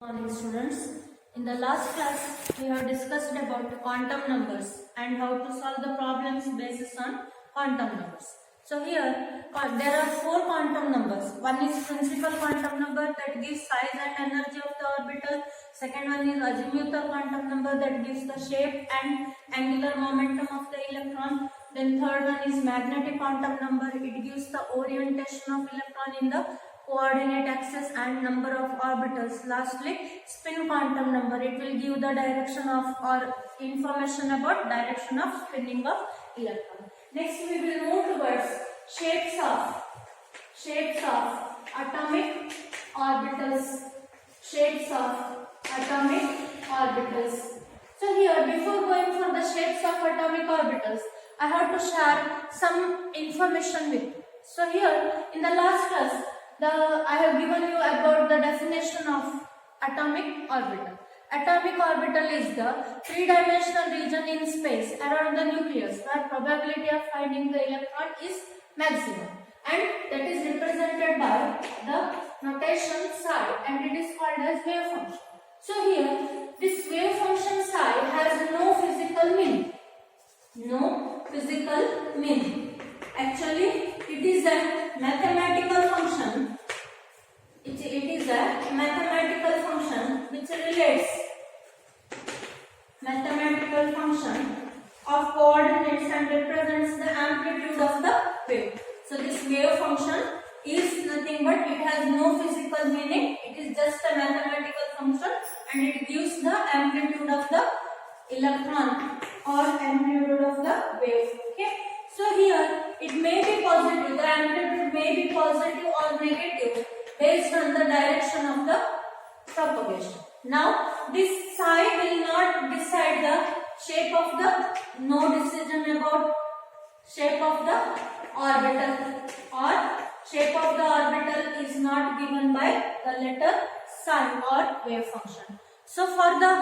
Morning students. In the last class we have discussed about quantum numbers and how to solve the problems based on quantum numbers. So here there are four quantum numbers. One is principal quantum number that gives size and energy of the orbital. Second one is azimuthal quantum number that gives the shape and angular momentum of the electron. Then third one is magnetic quantum number. It gives the orientation of electron in the coordinate axis and number of orbitals. Lastly, spin quantum number. It will give the direction of or information about direction of spinning of electron. Next, we will move towards shapes of atomic orbitals. Shapes of atomic orbitals. So here, before going for the shapes of atomic orbitals, I have to share some information with you. So here, in the last class, I have given you about the definition of atomic orbital. Atomic orbital is the three-dimensional region in space around the nucleus where probability of finding the electron is maximum, and that is represented by the notation psi, and it is called as wave function. So here, this wave function psi has no physical meaning. No physical meaning. Actually, it is a mathematical function. It is a mathematical function which relates mathematical function of coordinates and represents the amplitude of the wave. So this wave function is nothing but it has no physical meaning. It is just a mathematical function and it gives the amplitude of the electron or amplitude of the wave. Okay. So here it may be positive, the amplitude may be positive or negative based on the direction of the propagation. Now this psi will not decide the shape of the, no decision about shape of the orbital, or shape of the orbital is not given by the letter psi or wave function. So for the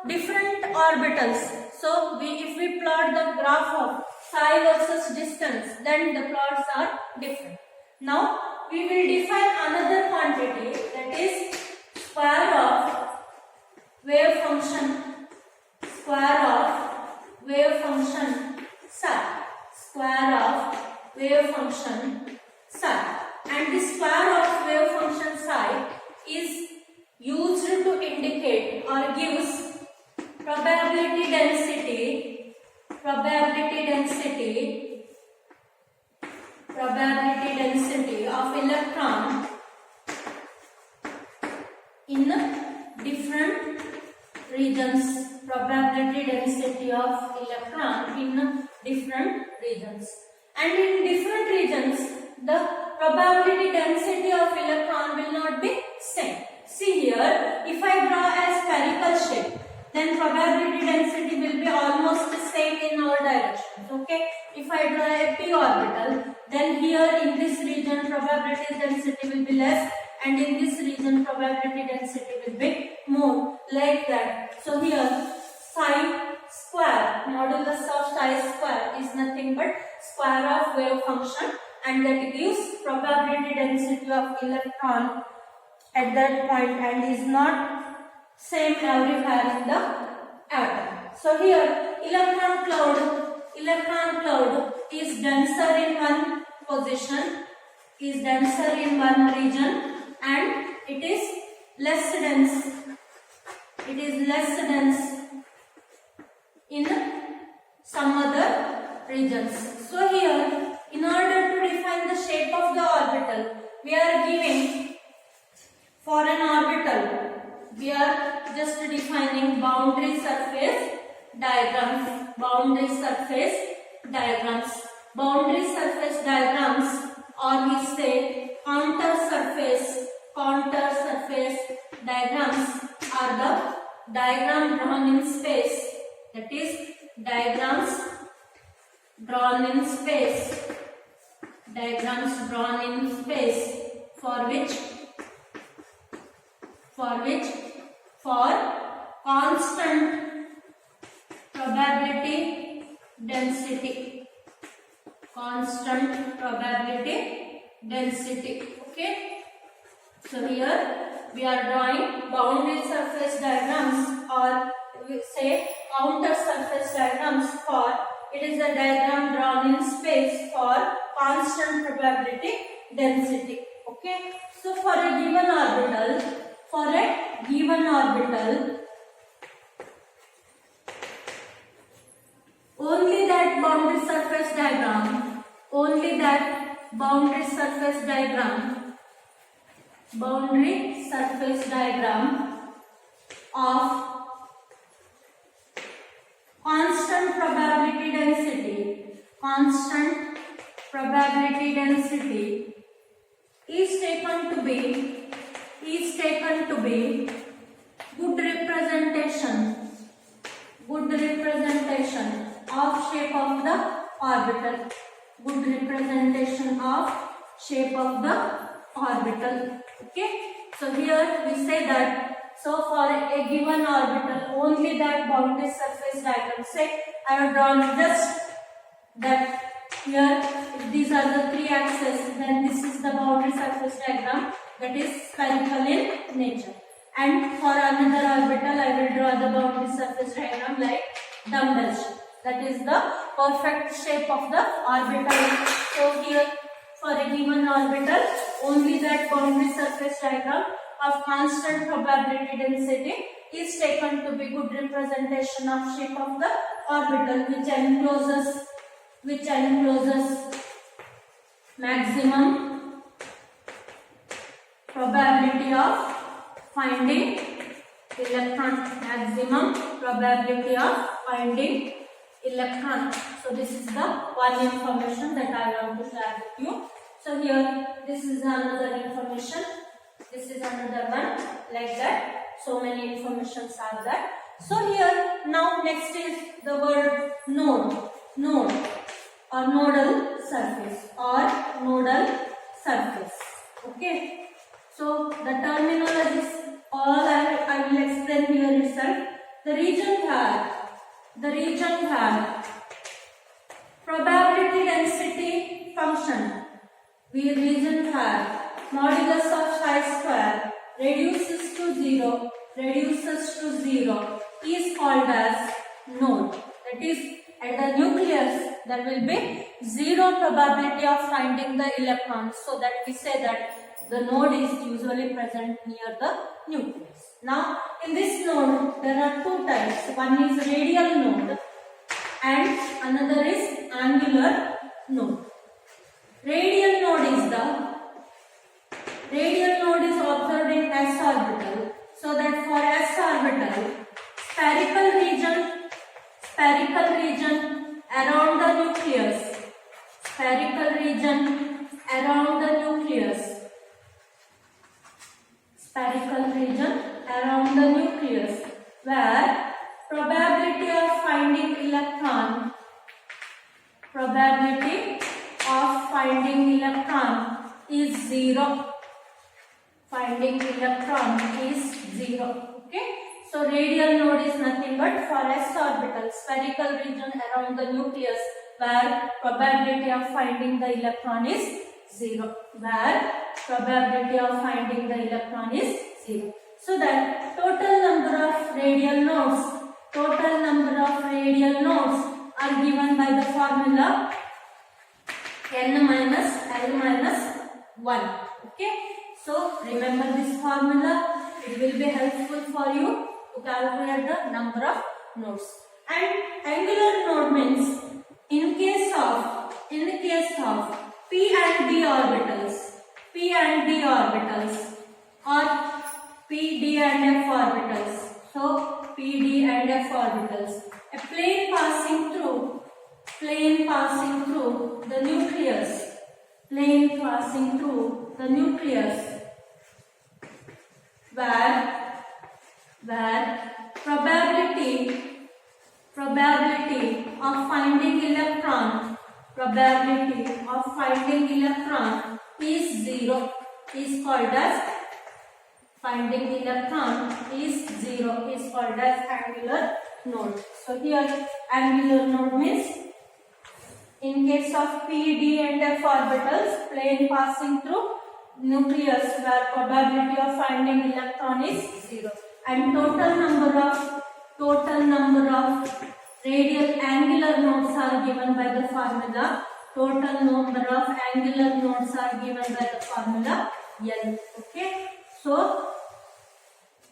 different orbitals, so if we plot the graph of psi versus distance, then the plots are different. Now we will define another quantity, that is square of wave function, square of wave function psi, square of wave function psi, and the square of wave function psi is used to indicate or gives probability density of electron in different regions. Probability density of electron in different regions, and in different regions the probability density of electron will not be same. See here, if I draw a spherical shape, then probability density will be almost the same in all directions. Okay, if I draw a p orbital, then here in this region probability density will be less, and in this region probability density will be more, like that. So here psi square, modulus of psi square is nothing but square of wave function, and that gives probability density of electron at that point and is not same everywhere in the atom. So here electron cloud is denser in one position, is denser in one region, and it is less dense. It is less dense in some other regions. So here, in order to define the shape of the orbital, we are giving for an orbital, we are just defining boundary surface diagrams. Boundary surface diagrams, or we say contour surface diagrams are the diagram drawn in space. That is diagrams drawn in space. For constant probability density. Okay. So here we are drawing boundary surface diagrams, or we say counter surface diagrams for, it is a diagram drawn in space for constant probability density. Okay, so for a given orbital, only that boundary surface diagram of constant probability density is taken to be good representation of shape of the orbital. Okay, so here we say that, so for a given orbital, only that boundary surface diagram, say I have drawn just that here, if these are the three axes, then this is the boundary surface diagram that is spherical in nature. And for another orbital, I will draw the boundary surface diagram like dumbbell shape. That is the perfect shape of the orbital. So here, for a given orbital, only that boundary surface diagram of constant probability density is taken to be good representation of shape of the orbital, which encloses maximum probability of finding electron. So this is the one information that I want to share with you. So here, this is another information. This is another one, like that. So many informations are there. So here, now next is the word node or nodal surface. Okay. So the terminologies all I will explain here itself. The region had probability density function. Region had modulus of chi square reduces to zero is called as node. That is, at the nucleus there will be zero probability of finding the electrons, so that we say that the node is usually present near the nucleus. Now, in this node, there are two types. One is radial node and another is angular node. Radial node is observed in s orbital. So that for s orbital, spherical region around the nucleus, where probability of finding electron is zero. Okay. So radial node is nothing but for s orbital, spherical region around the nucleus, where probability of finding the electron is zero. So that total number of radial nodes are given by the formula n minus l minus 1. Okay. So remember this formula. It will be helpful for you to calculate the number of nodes. And angular node means in case of p and d orbitals, or p, d and f orbitals. So p, d and f orbitals. A plane passing through the nucleus, where probability of finding electron is zero, is called as angular node. So here angular node means in case of p, d and f orbitals, plane passing through nucleus where probability of finding electron is 0, and total number of radial angular nodes are given by the formula. Total number of angular nodes are given by the formula L. Okay, so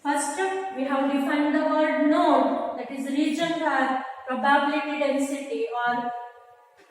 first we have defined the word node, that is region where probability density or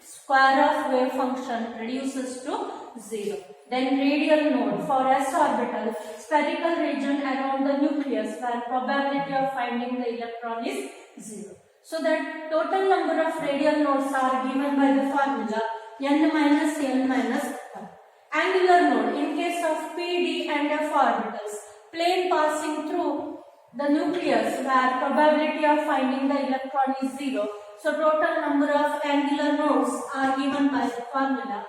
square of wave function reduces to 0. Then radial node for s orbital, spherical region around the nucleus where probability of finding the electron is 0. So that total number of radial nodes are given by the formula n minus l minus 1. Angular node, in case of p, d and f orbitals, plane passing through the nucleus where probability of finding the electron is 0. So total number of angular nodes are given by the formula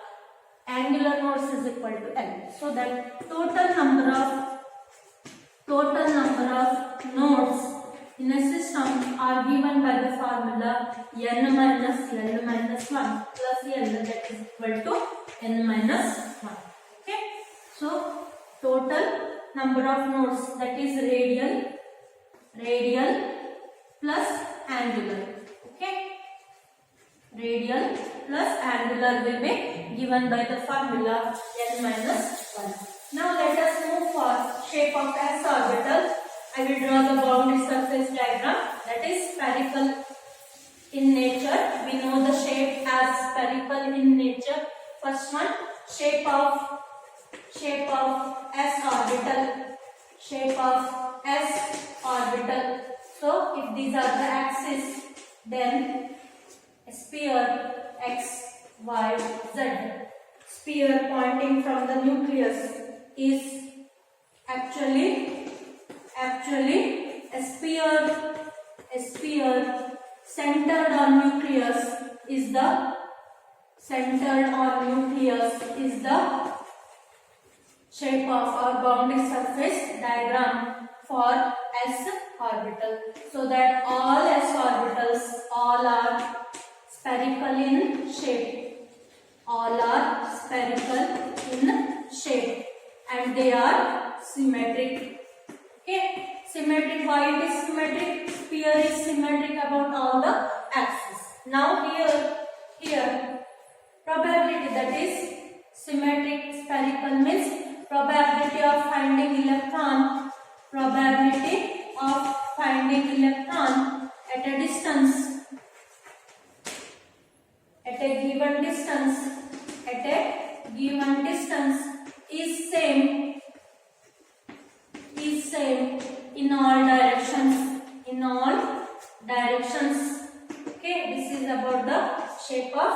angular nodes is equal to L. So that total number of nodes in a system are given by the formula n minus L minus 1 plus L, that is equal to n minus 1. Okay. So total number of nodes, that is radial plus angular. Okay. Radial plus angular will be given by the formula n minus 1. Now let us move for shape of s orbital. I will draw the boundary surface diagram, that is spherical in nature. We know the shape as spherical in nature. First one, shape of s orbital. Shape of s orbital. So if these are the axes, then sphere x, y, z. Sphere pointing from the nucleus is actually a sphere centered on nucleus is the shape of our boundary surface diagram for s orbital. So that all s orbitals all are spherical in shape. All are spherical in shape and they are symmetric. Okay, symmetric. Why it is symmetric? Sphere is symmetric about all the axes. Now here probability, that is symmetric spherical means probability of finding electron. Probability of finding electron at a distance, at a given distance is same in all directions. Okay, this is about the shape of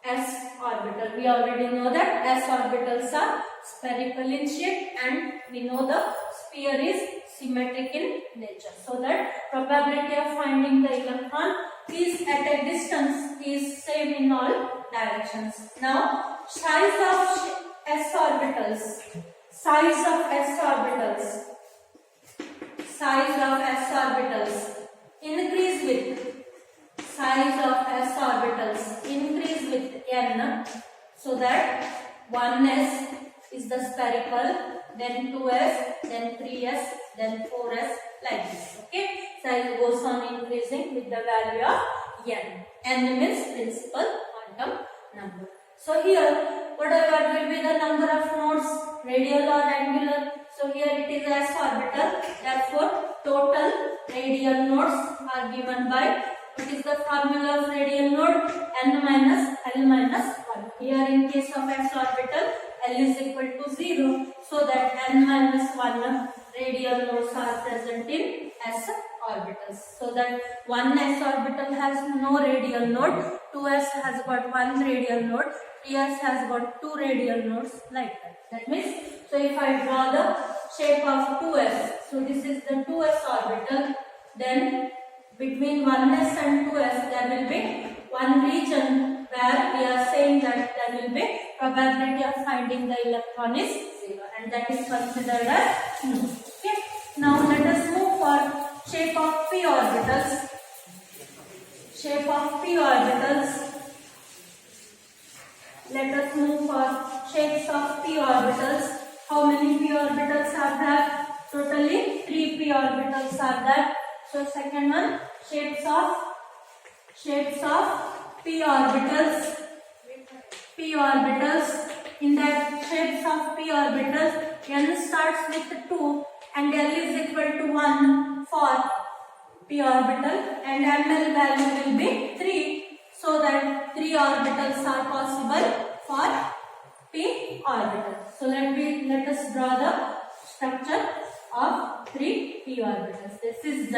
s orbital. We already know that s orbitals are spherical in shape and we know the sphere is symmetric in nature. So that probability of finding the electron is at a distance is same in all directions. Now size of s orbitals increase with n, so that 1s is the spherical, then 2s, then 3s, then 4s, like this. Okay, size goes on increasing with the value of n. N means principal quantum number. So here, what will be the number of nodes, radial or angular? So here it is s orbital. Therefore, total radial nodes are given by, what is the formula of radial node? N minus L minus 1. Here in case of s orbital, L is equal to 0. So that n minus 1 radial nodes are present in s orbitals. So that one s orbital has no radial node, 2s has got one radial node, 3s has got two radial nodes, like that. That means, so if I draw the shape of 2s, so this is the 2s orbital, then between 1s and 2s there will be one region where we are saying that there will be probability of finding the electron is 0, and that is considered as no. Okay. Now let us move for shape of p orbitals. Shape of p orbitals. Let us move for shapes of p orbitals. p orbitals are there. So second one, shapes of p orbitals. P orbitals. In that shapes of p orbitals, n starts with 2 and l is equal to 1 for p orbital, and ml value will be 3, so that 3 orbitals are possible for p orbital. So let us draw the structure of 3 p orbitals. This is z,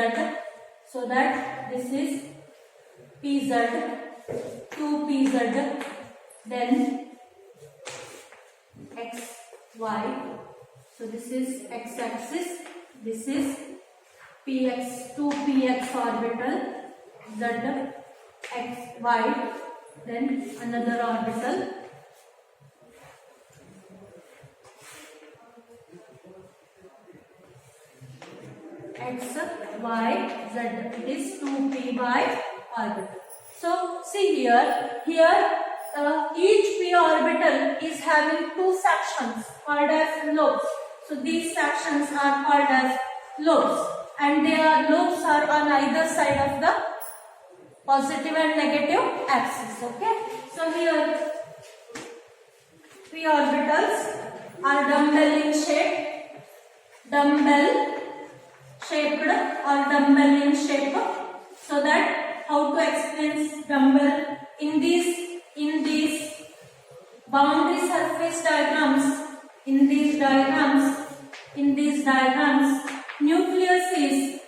so that this is pz, 2 pz, then x, y. So this is x axis, this is px, 2 px orbital, z, x, y, then another orbital, x, y, z. It is 2p by orbital. So see here each p orbital is having 2 sections called as lobes. So these sections are called as lobes, and lobes are on either side of the positive and negative axis. Okay. So here p orbitals are dumbbell in shape, dumbbell shaped or dumbbell in shape. So that how to explain dumbbell in these boundary surface diagrams, in these diagrams, nucleus is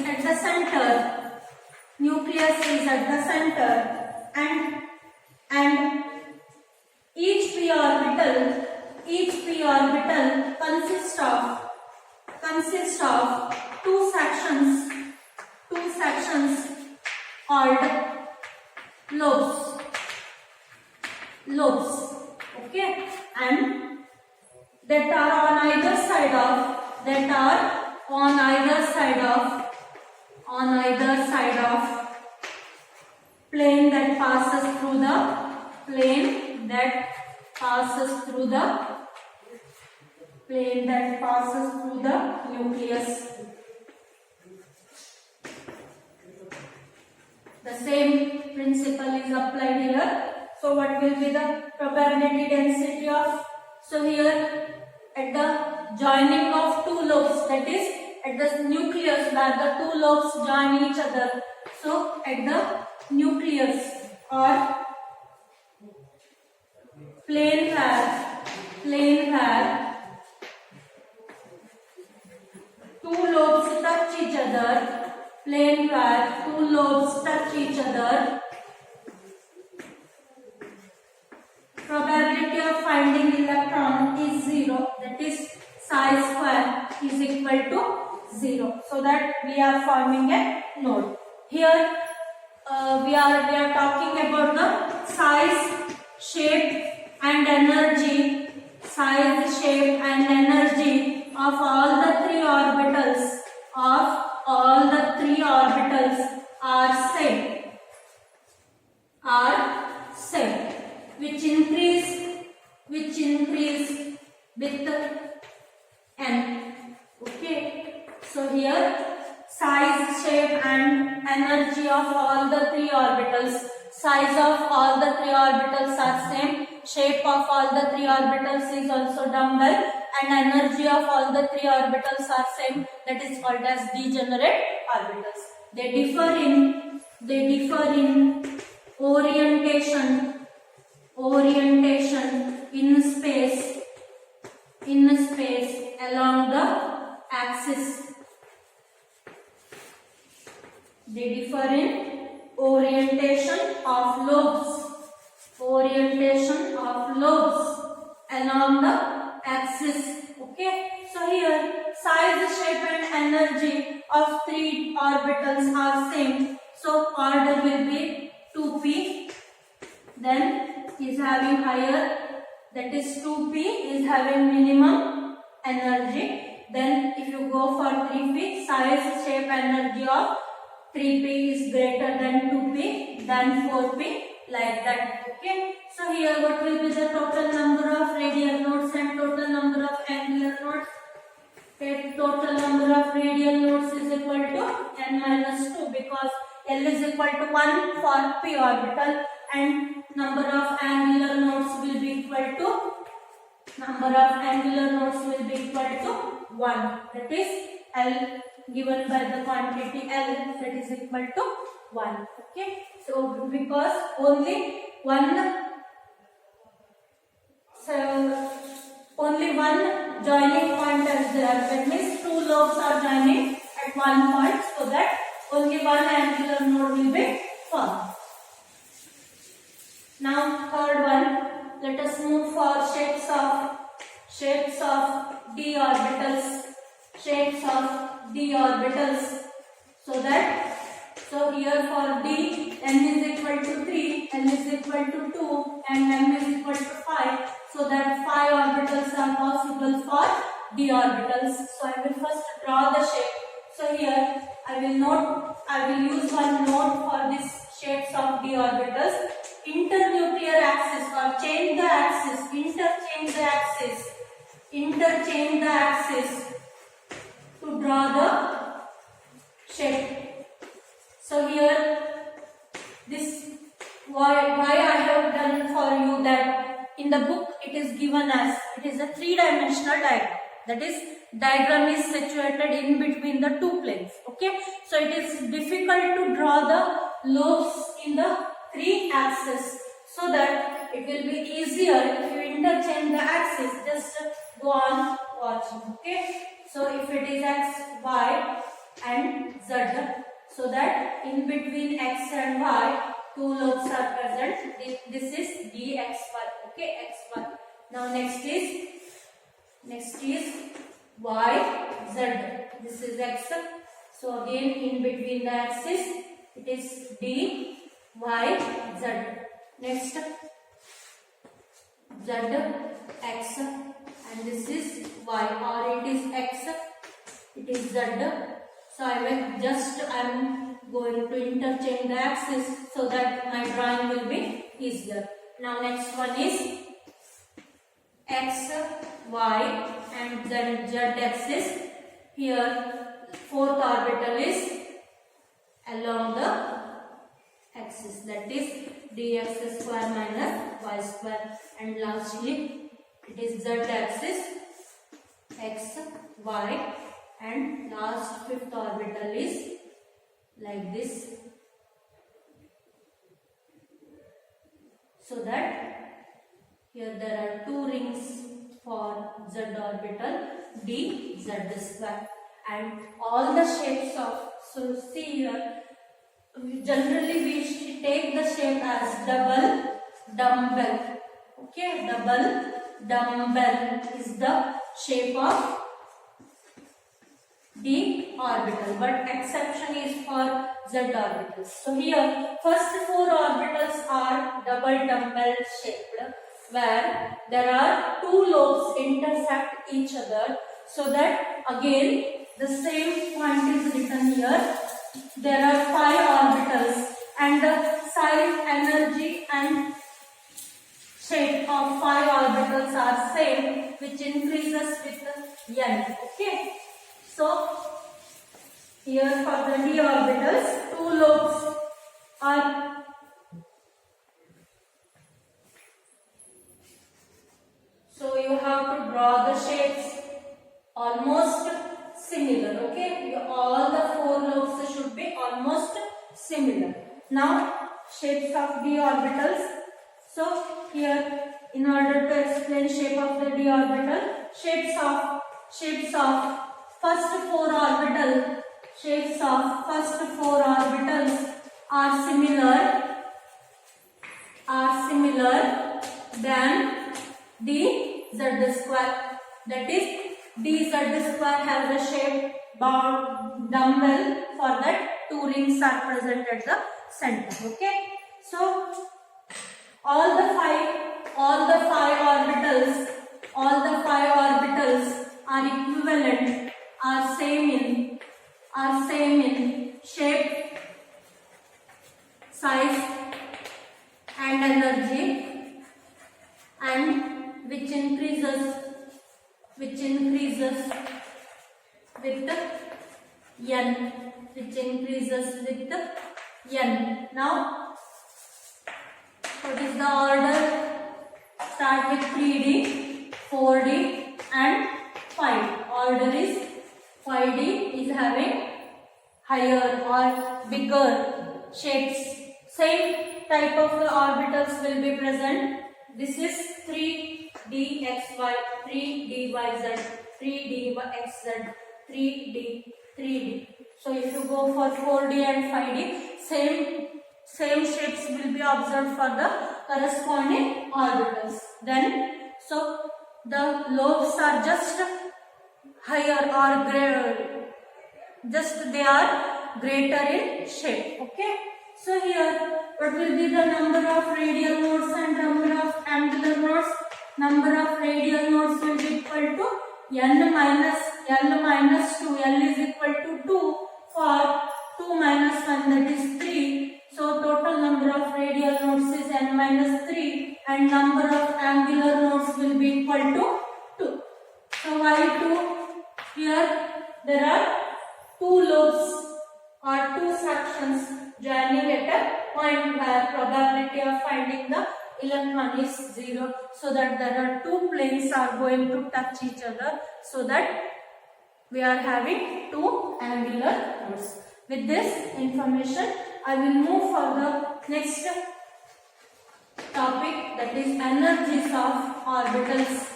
at the center, and each p orbital consists of two sections called lobes, okay, and that are on either side of plane that passes through the nucleus. The same principle is applied here. So what will be the probability density of? So here at the joining of two lobes, that is at the nucleus where the two lobes join each other. So at the nucleus or plane where two lobes touch each other, probability of finding electron is 0. That is psi square is equal to 0. So that we are forming a node. Here we are talking about the size, shape and energy. Size, shape and energy of all the three orbitals are same, which increase with n. Okay. So here size, shape and energy of all the three orbitals. Size of all the three orbitals are same. Shape of all the three orbitals is also dumbbell, and energy of all the three orbitals are same. That is called as degenerate orbitals. They differ in orientation in space along the axis. They differ in orientation of lobes along the axis. Okay. So here size, shape and energy of three orbitals are same. So order will be 2p. Then is having higher, that is 2p is having minimum energy. Then if you go for 3p, size, shape and energy of 3p is greater than 2p, then 4p, like that. Okay. So here what will be the total number of radial nodes and total number of angular nodes? Take total number of radial nodes is equal to n minus 2 because L is equal to 1 for p orbital and number of angular nodes will be equal to 1. That is L given by the quantity L, that is equal to 1. Okay. So because only one joining point is there, that means two lobes are joining at one point, so that only one angular node will be formed. Now third one, let us move for shapes of d orbitals. So here for d, n is equal to 3, n is equal to 2 and m is equal to 5. So that 5 orbitals are possible for d orbitals. So I will first draw the shape. So here I will use one node for this shapes of d orbitals. Internuclear axis or interchange the axis to draw the shape. So here this why I have done for you that in the book it is given as it is a three-dimensional diagram. That is, diagram is situated in between the two planes. Okay, so it is difficult to draw the lobes in the three axes, so that it will be easier if you interchange the axis. Just go on watching. Okay, so if it is x, y and z, so that in between x and y two lobes are present. This is dxy. Okay, xy. Now next is y, z. This is x. So again in between the axis it is d, y, z. Next z, x, and this is y, or it is x, it is z. So I am going to interchange the axis so that my drawing will be easier. Now next one is x, y and z axis. Here fourth orbital is along the axis, that is dx square minus y square, and lastly it is z axis x, y, and last fifth orbital is like this, so that here there are two rings for z orbital d z square, and all the shapes of, so see here, generally we take the shape as double dumbbell. Okay, double dumbbell is the shape of d orbital, but exception is for z orbitals. So here first four orbitals are double dumbbell shaped, where there are two lobes intersect each other, so that again the same point is written here. There are 5 orbitals and the size, energy and shape of 5 orbitals are same, which increases with n. Okay, so here for the d orbitals, two lobes are so you have to draw the shapes almost similar. Okay, all the four lobes should be almost similar. Now shapes of d orbitals. So here, in order to explain shape of the d orbital, shapes of first four orbitals are similar than dz square. That is, dz square has a shape bound dumbbell, for that two rings are present at the center. Okay, so all the five orbitals are equivalent, are same in shape, size and energy, and which increases n, which increases with n. Now, what is the order? Start with 3D, 4D and 5. Order is 5D is having higher or bigger shapes. Same type of orbitals will be present. This is 3dxy, 3dyz, 3dxz, 3d. So if you go for 4D and 5D, same shapes will be observed for the corresponding orbitals. Then, so the lobes are just higher or greater, just they are greater in shape. Okay. So here, what will be the number of radial nodes and number of angular nodes? Number of radial nodes will be equal to L minus 2. L is equal to 2 for 2 minus 1, that is 3. So total number of radial nodes is n minus 3 and number of angular nodes will be equal to 2. So why 2? Here there are 2 lobes or 2 sections joining at a point where probability of finding the electron is 0. So that there are 2 planes are going to touch each other. So that we are having 2 angular nodes. With this information, I will move for the next topic, that is energies of orbitals.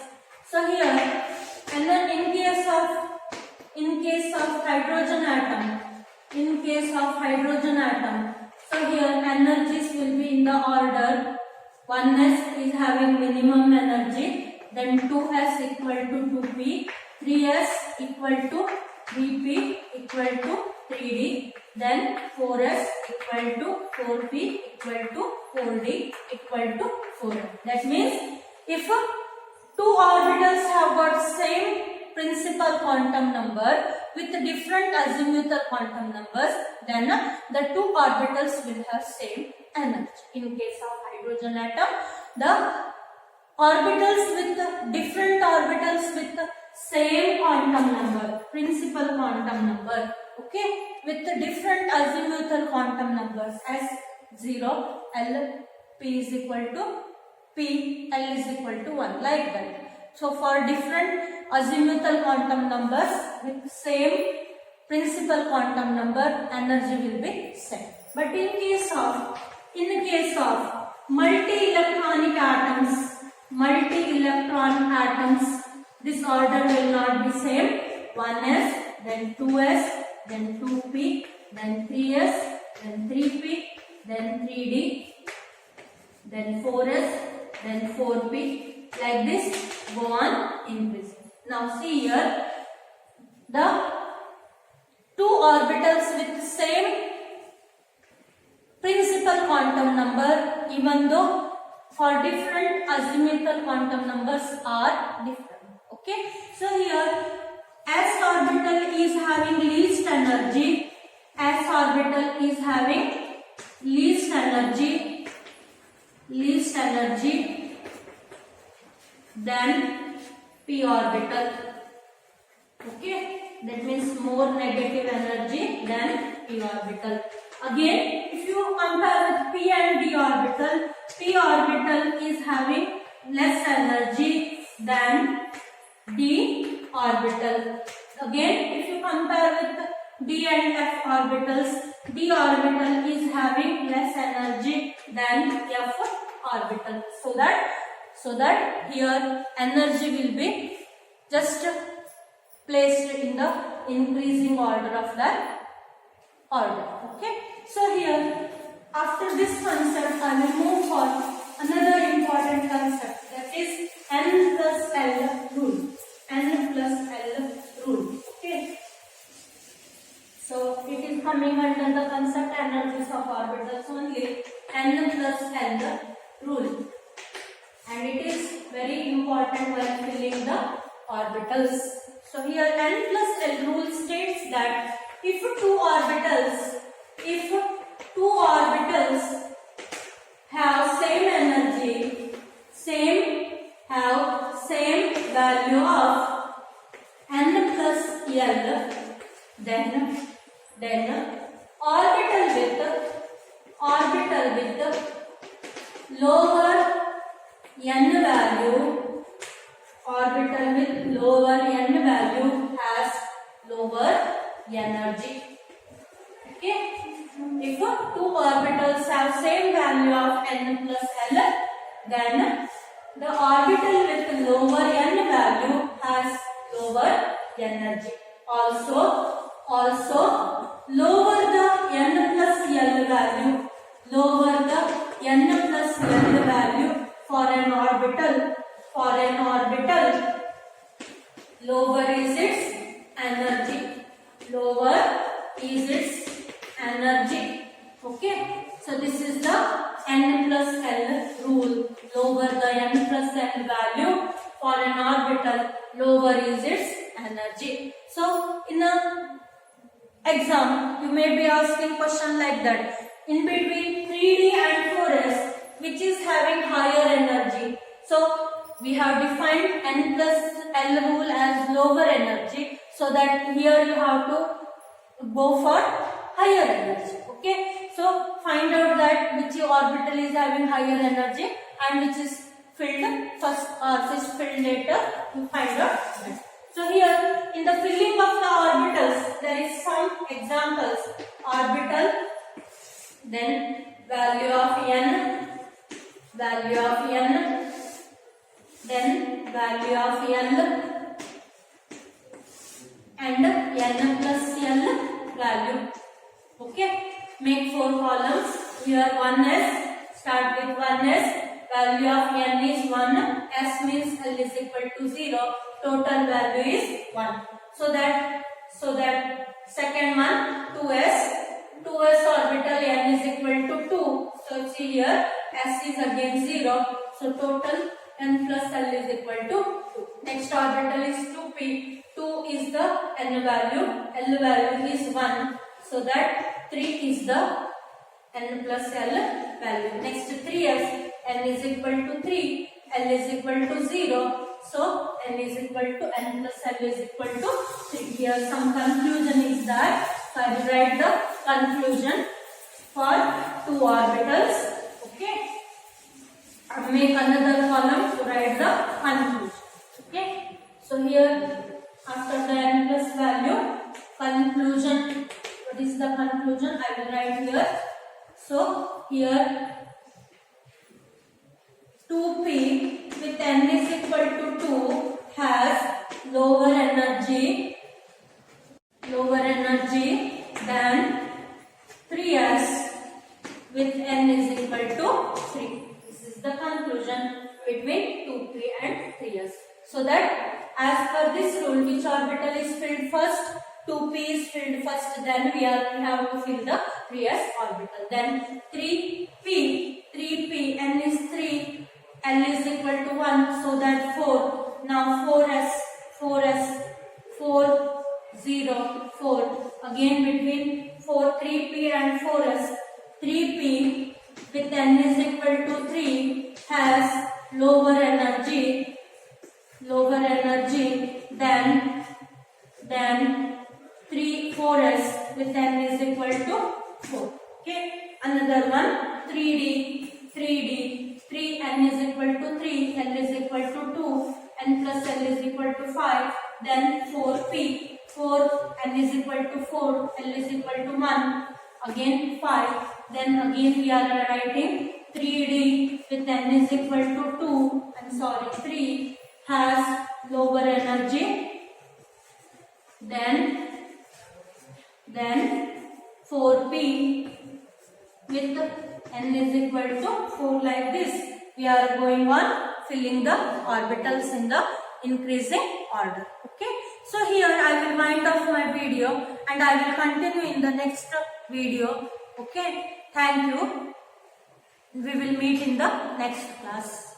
So here, in case of hydrogen atom, so here energies will be in the order 1s is having minimum energy, then 2s equal to 2p, 3s equal to 3p equal to 3d, then 4s equal to 4p equal to 4d equal to 4m. That means if 2 orbitals have got same principal quantum number with different azimuthal quantum numbers, then the 2 orbitals will have same energy. In case of hydrogen atom, the orbitals with different orbitals with same quantum number, principal quantum number, okay, with different azimuthal quantum numbers as 0, L, P is equal to P, L is equal to 1, like that. So for different azimuthal quantum numbers with same principal quantum number, energy will be same. But in case of multi-electron atoms, this order will not be same. 1s, then 2s, then 2p, then 3s, then 3p, then 3d, then 4s, then 4p, like this go on increasing. Now see here, the 2 orbitals with same principal quantum number, even though for different azimuthal quantum numbers are different. Okay, so here s orbital is having least energy, than p orbital. Okay, that means more negative energy than p orbital. Again, if you compare with p and d orbital, p orbital is having less energy than d orbital. Again, if you compare with d and f orbitals, d orbital is having less energy than f orbital. So that here energy will be just placed in the increasing order of that order. Okay. So here, after this concept, I will move for another important concept, that is N plus L rule. N plus L rule. Okay. So it is coming under the concept energies of orbitals only. N plus L rule. And it is very important when filling the orbitals. So here N plus L rule states that if two orbitals have same energy, have same value of N plus L, then then orbital with lower n value, orbital with lower n value has lower energy. Okay, if two orbitals have same value of n plus L, then the orbital with lower n value has lower energy. Also lower the n plus L value, lower the n plus L value for an orbital, lower is its energy, lower is its energy. Okay, so this is the n plus L rule. Lower the n plus L value for an orbital, lower is its energy. So in a exam, you may be asking question like that. In between 3D and 4S, which is having higher energy? So we have defined n plus L rule as lower energy, so that here you have to go for higher energy. Okay, so find out that which orbital is having higher energy and which is filled first or which filled later. You find out that. So here in the filling of the orbitals, there is some examples. Orbital, then value of n, then value of L, and n plus L value. Okay, make 4 columns. Here 1s, start with 1s, value of n is 1, s means L is equal to 0, total value is 1. So that second one 2s orbital n is equal to 2. So see here s is again 0. So total n plus L is equal to 2. Next orbital is 2p. 2 is the n value, L value is 1. So that 3 is the n plus L value. Next 3s, n is equal to 3, L is equal to 0. So n is equal to n plus L is equal to 3. Here some conclusion is that. So I will write the conclusion for 2 orbitals. Okay. I will make another column to write the conclusion. Okay. So here after the n plus value, conclusion. What is the conclusion? I will write here. So here 2p with n is equal to 2 has lower energy than 3s with n is equal to 3. This is the conclusion between 2p and 3s. So that as per this rule, which orbital is filled first? 2p is filled first, then we have to fill the 3s orbital. Then 3p, n is 3, L is equal to 1, so that 4. Now 4 0 4. Again between 3p and 4s, 3p with n is equal to 3 has lower energy than 4s with n is equal to 4. Okay, another one 3d, 3n is equal to 3, L is equal to 2, n plus L is equal to 5. Then 4p, 4, n is equal to 4, L is equal to 1. Again 5. Then again we are writing 3d with n is equal to 3 has lower energy than 4p with n is equal to 4, like this. We are going on filling the orbitals in the increasing order. Okay. So here I will wind off my video and I will continue in the next video. Okay. Thank you. We will meet in the next class.